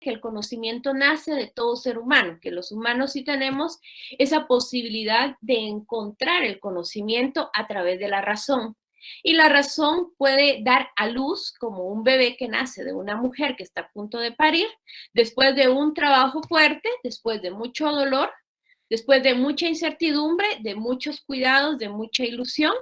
que el conocimiento nace de todo ser humano, que los humanos sí tenemos esa posibilidad de encontrar el conocimiento a través de la razón. Y la razón puede dar a luz como un bebé que nace de una mujer que está a punto de parir, después de un trabajo fuerte, después de mucho dolor, después de mucha incertidumbre, de muchos cuidados, de mucha ilusión,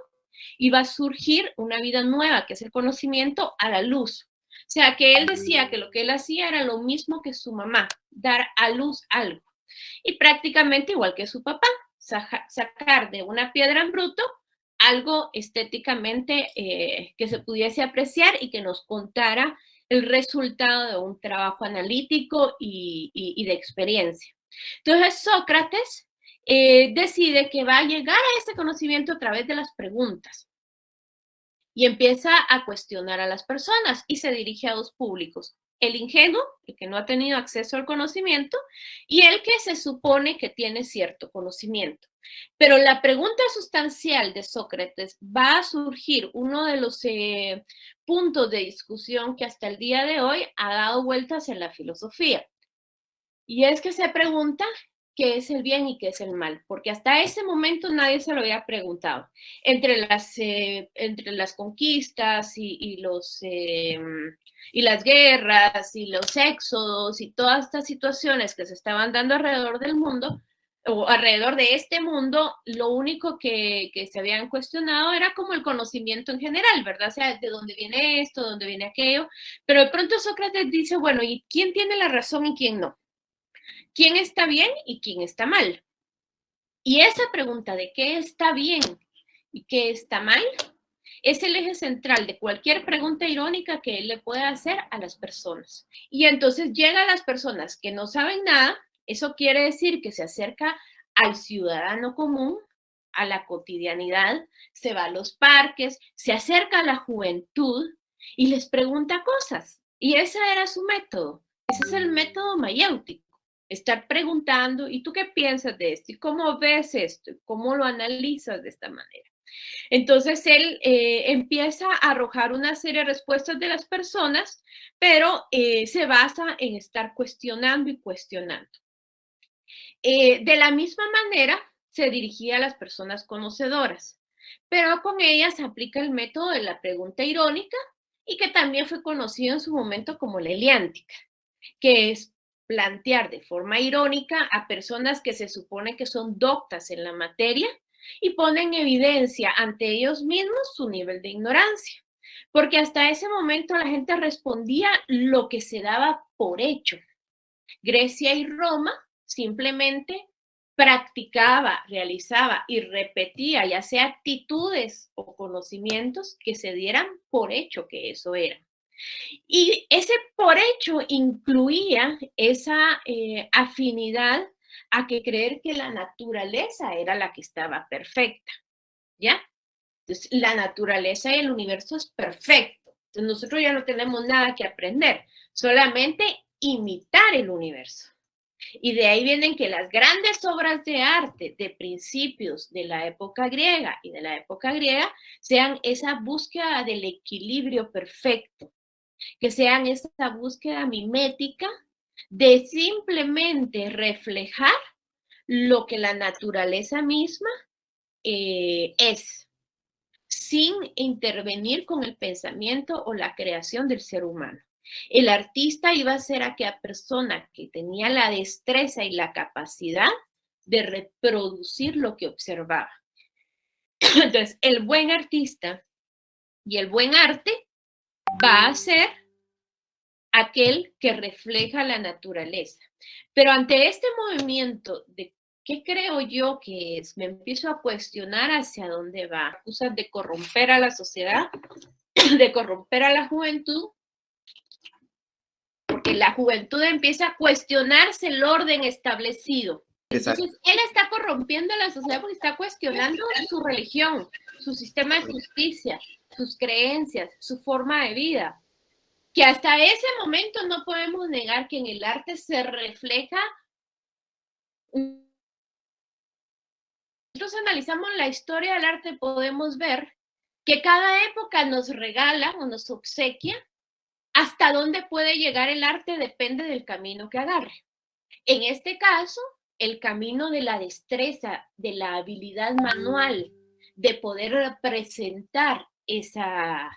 y va a surgir una vida nueva, que es el conocimiento a la luz. O sea, que él decía que lo que él hacía era lo mismo que su mamá, dar a luz algo. Y prácticamente igual que su papá, sacar de una piedra en bruto algo estéticamente que se pudiese apreciar y que nos contara el resultado de un trabajo analítico y de experiencia. Entonces Sócrates decide que va a llegar a este conocimiento a través de las preguntas y empieza a cuestionar a las personas y se dirige a dos públicos: el ingenuo, el que no ha tenido acceso al conocimiento, y el que se supone que tiene cierto conocimiento. Pero la pregunta sustancial de Sócrates va a surgir uno de los puntos de discusión que hasta el día de hoy ha dado vueltas en la filosofía. Y es que se pregunta qué es el bien y qué es el mal, porque hasta ese momento nadie se lo había preguntado. Entre las conquistas y las guerras y los éxodos y todas estas situaciones que se estaban dando alrededor del mundo, o alrededor de este mundo, lo único que se habían cuestionado era como el conocimiento en general, ¿verdad? O sea, de dónde viene esto, de dónde viene aquello, pero de pronto Sócrates dice, bueno, ¿y quién tiene la razón y quién no? ¿Quién está bien y quién está mal? Y esa pregunta de qué está bien y qué está mal es el eje central de cualquier pregunta irónica que él le pueda hacer a las personas. Y entonces llega a las personas que no saben nada, eso quiere decir que se acerca al ciudadano común, a la cotidianidad, se va a los parques, se acerca a la juventud y les pregunta cosas. Y ese era su método. Ese es el método mayéutico. Estar preguntando, ¿y tú qué piensas de esto? ¿Y cómo ves esto? ¿Cómo lo analizas de esta manera? Entonces él empieza a arrojar una serie de respuestas de las personas, pero se basa en estar cuestionando y cuestionando. De la misma manera, se dirigía a las personas conocedoras, pero con ellas aplica el método de la pregunta irónica y que también fue conocido en su momento como la heliántica, que es plantear de forma irónica a personas que se supone que son doctas en la materia y ponen en evidencia ante ellos mismos su nivel de ignorancia. Porque hasta ese momento la gente respondía lo que se daba por hecho. Grecia y Roma simplemente practicaba, realizaba y repetía, ya sea actitudes o conocimientos que se dieran por hecho que eso era. Y ese por hecho incluía esa afinidad a que creer que la naturaleza era la que estaba perfecta, ¿ya? Entonces, la naturaleza y el universo es perfecto. Entonces, nosotros ya no tenemos nada que aprender, solamente imitar el universo. Y de ahí vienen que las grandes obras de arte de principios de la época griega y de la época griega sean esa búsqueda del equilibrio perfecto, que sean esa búsqueda mimética de simplemente reflejar lo que la naturaleza misma es, sin intervenir con el pensamiento o la creación del ser humano. El artista iba a ser aquella persona que tenía la destreza y la capacidad de reproducir lo que observaba. Entonces, el buen artista y el buen arte va a ser aquel que refleja la naturaleza. Pero ante este movimiento de ¿qué creo yo que es? Me empiezo a cuestionar hacia dónde va. Acusan de corromper a la sociedad, de corromper a la juventud, porque la juventud empieza a cuestionarse el orden establecido. Exacto. Entonces, él está corrompiendo a la sociedad porque está cuestionando su religión, su sistema de justicia, sus creencias, su forma de vida. Que hasta ese momento no podemos negar que en el arte se refleja. Nosotros analizamos la historia del arte, podemos ver que cada época nos regala o nos obsequia hasta dónde puede llegar el arte depende del camino que agarre. En este caso, el camino de la destreza, de la habilidad manual, de poder representar esa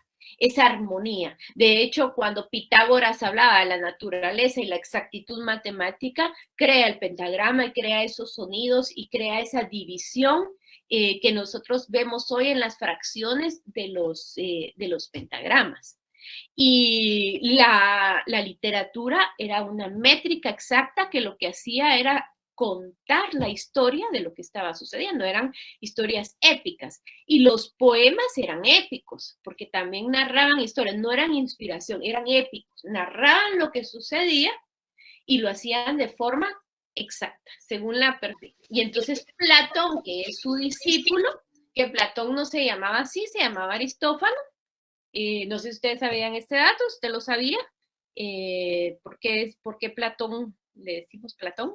armonía. De hecho, cuando Pitágoras hablaba de la naturaleza y la exactitud matemática, crea el pentagrama y crea esos sonidos y crea esa división que nosotros vemos hoy en las fracciones de los pentagramas. Y la literatura era una métrica exacta que lo que hacía era contar la historia de lo que estaba sucediendo, eran historias épicas. Y los poemas eran épicos, porque también narraban historias, no eran inspiración, eran épicos, narraban lo que sucedía y lo hacían de forma exacta, según la perfección. Y entonces Platón, que es su discípulo, que Platón no se llamaba así, se llamaba Aristófanes. No sé si ustedes sabían este dato, ¿usted lo sabía? ¿Por qué Platón le decimos Platón?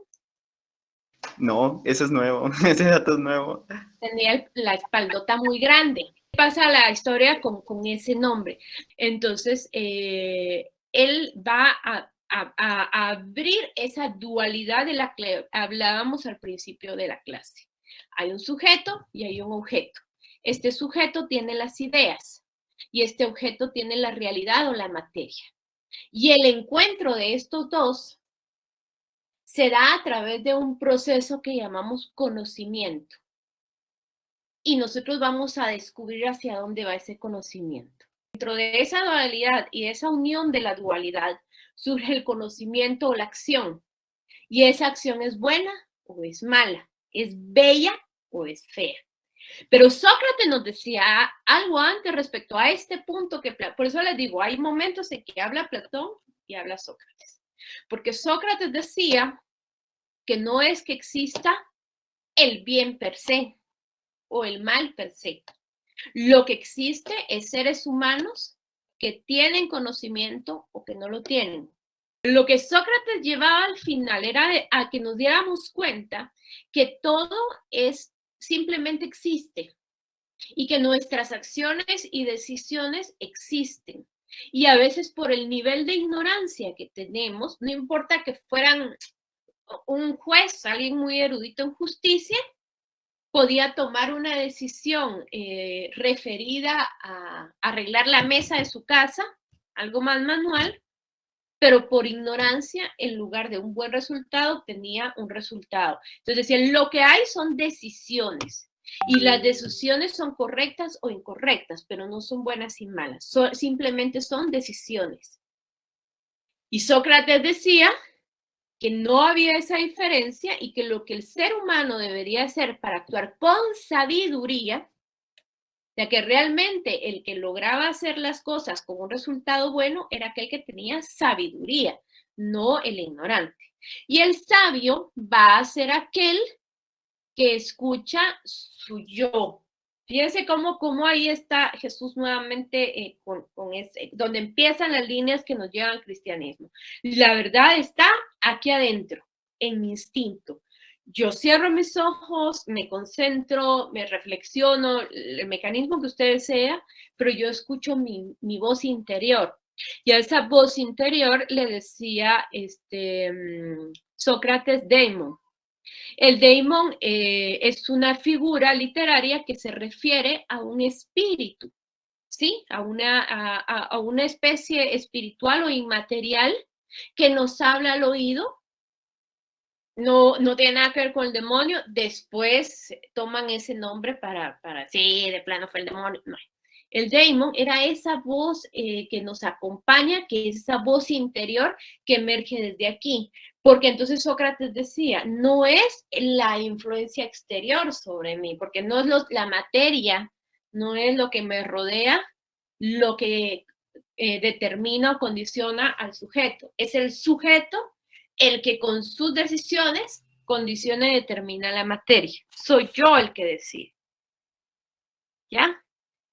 No, eso es nuevo, ese dato es nuevo. Tenía la espaldota muy grande. ¿Qué pasa la historia con ese nombre? Entonces, él va a abrir esa dualidad de la que hablábamos al principio de la clase. Hay un sujeto y hay un objeto. Este sujeto tiene las ideas y este objeto tiene la realidad o la materia. Y el encuentro de estos dos se da a través de un proceso que llamamos conocimiento. Y nosotros vamos a descubrir hacia dónde va ese conocimiento. Dentro de esa dualidad y esa unión de la dualidad surge el conocimiento o la acción. Y esa acción es buena o es mala, es bella o es fea. Pero Sócrates nos decía algo antes respecto a este punto que, por eso les digo, hay momentos en que habla Platón y habla Sócrates. Porque Sócrates decía que no es que exista el bien per se o el mal per se. Lo que existe es seres humanos que tienen conocimiento o que no lo tienen. Lo que Sócrates llevaba al final era a que nos diéramos cuenta que todo es simplemente existe y que nuestras acciones y decisiones existen. Y a veces por el nivel de ignorancia que tenemos, no importa que fueran un juez, alguien muy erudito en justicia, podía tomar una decisión referida a arreglar la mesa de su casa, algo más manual, pero por ignorancia, en lugar de un buen resultado, tenía un resultado. Entonces decían, lo que hay son decisiones, y las decisiones son correctas o incorrectas, pero no son buenas y malas, simplemente son decisiones. Y Sócrates decía que no había esa diferencia y que lo que el ser humano debería hacer para actuar con sabiduría, ya que realmente el que lograba hacer las cosas con un resultado bueno era aquel que tenía sabiduría, no el ignorante. Y el sabio va a ser aquel que escucha su yo. Fíjense cómo ahí está Jesús nuevamente donde empiezan las líneas que nos llevan al cristianismo. La verdad está aquí adentro, en mi instinto. Yo cierro mis ojos, me concentro, me reflexiono, el mecanismo que usted desea, pero yo escucho mi voz interior. Y a esa voz interior le decía Sócrates Daemon. El daemon es una figura literaria que se refiere a un espíritu, ¿sí? A una especie espiritual o inmaterial que nos habla al oído. No tiene nada que ver con el demonio. Después toman ese nombre para sí, de plano fue el demonio. No. El daemon era esa voz que nos acompaña, que es esa voz interior que emerge desde aquí. Porque entonces Sócrates decía, no es la influencia exterior sobre mí, porque no es la materia, no es lo que me rodea, lo que determina o condiciona al sujeto. Es el sujeto el que con sus decisiones condiciona y determina la materia. Soy yo el que decide. ¿Ya?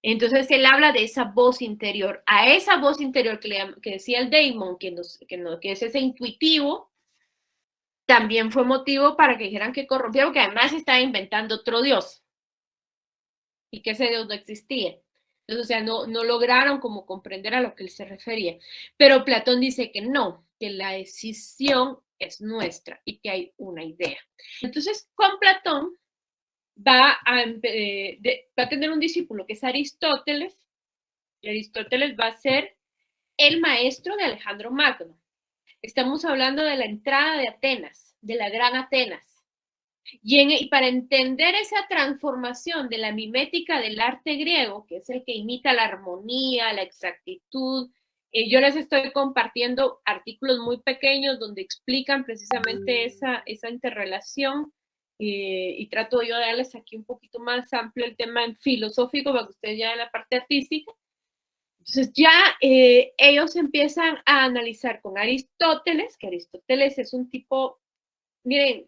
Entonces él habla de esa voz interior. A esa voz interior que decía el daemon, que es ese intuitivo, también fue motivo para que dijeran que corrompía, porque además estaba inventando otro Dios y que ese Dios no existía. Entonces, o sea, no lograron como comprender a lo que él se refería. Pero Platón dice que no, que la decisión es nuestra y que hay una idea. Entonces, con Platón va a tener un discípulo que es Aristóteles, y Aristóteles va a ser el maestro de Alejandro Magno. Estamos hablando de la entrada de Atenas, de la gran Atenas. Y para entender esa transformación de la mimética del arte griego, que es el que imita la armonía, la exactitud, yo les estoy compartiendo artículos muy pequeños donde explican precisamente esa interrelación y trato yo de darles aquí un poquito más amplio el tema filosófico para que ustedes ya en la parte artística. Entonces ya ellos empiezan a analizar con Aristóteles, que Aristóteles es un tipo, miren,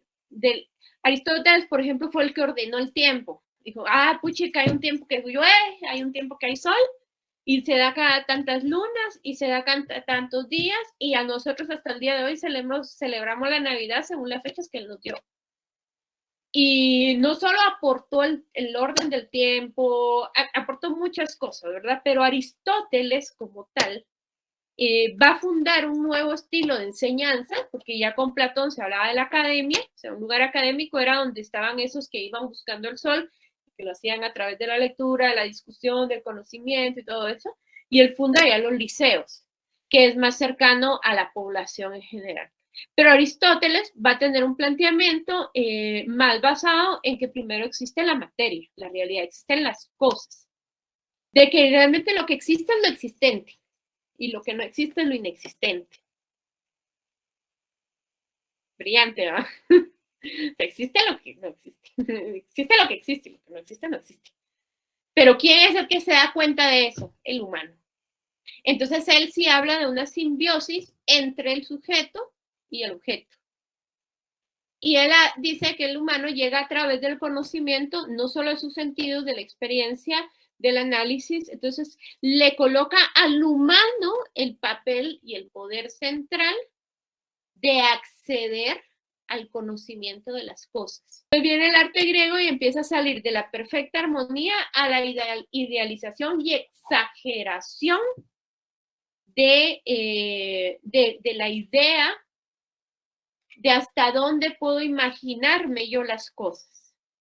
Aristóteles, por ejemplo, fue el que ordenó el tiempo. Dijo, puchica, hay un tiempo que llueve, hay un tiempo que hay sol, y se da cada tantas lunas, y se da tantos días, y a nosotros hasta el día de hoy celebramos la Navidad según las fechas que él nos dio. Y no solo aportó el orden del tiempo, aportó muchas cosas, ¿verdad? Pero Aristóteles como tal va a fundar un nuevo estilo de enseñanza, porque ya con Platón se hablaba de la academia, o sea, un lugar académico era donde estaban esos que iban buscando el sol, que lo hacían a través de la lectura, de la discusión, del conocimiento y todo eso, y él funda ya los liceos, que es más cercano a la población en general. Pero Aristóteles va a tener un planteamiento más basado en que primero existe la materia, la realidad, existen las cosas, de que realmente lo que existe es lo existente y lo que no existe es lo inexistente. Brillante, ¿verdad? Existe lo que no existe. Existe lo que existe, lo que no existe no existe. Pero ¿quién es el que se da cuenta de eso? El humano. Entonces él sí habla de una simbiosis entre el sujeto y el objeto. Y él dice que el humano llega a través del conocimiento, no solo de sus sentidos, de la experiencia, del análisis. Entonces le coloca al humano el papel y el poder central de acceder al conocimiento de las cosas. Entonces viene el arte griego y empieza a salir de la perfecta armonía a la idealización y exageración de la idea de hasta dónde puedo imaginarme yo las cosas.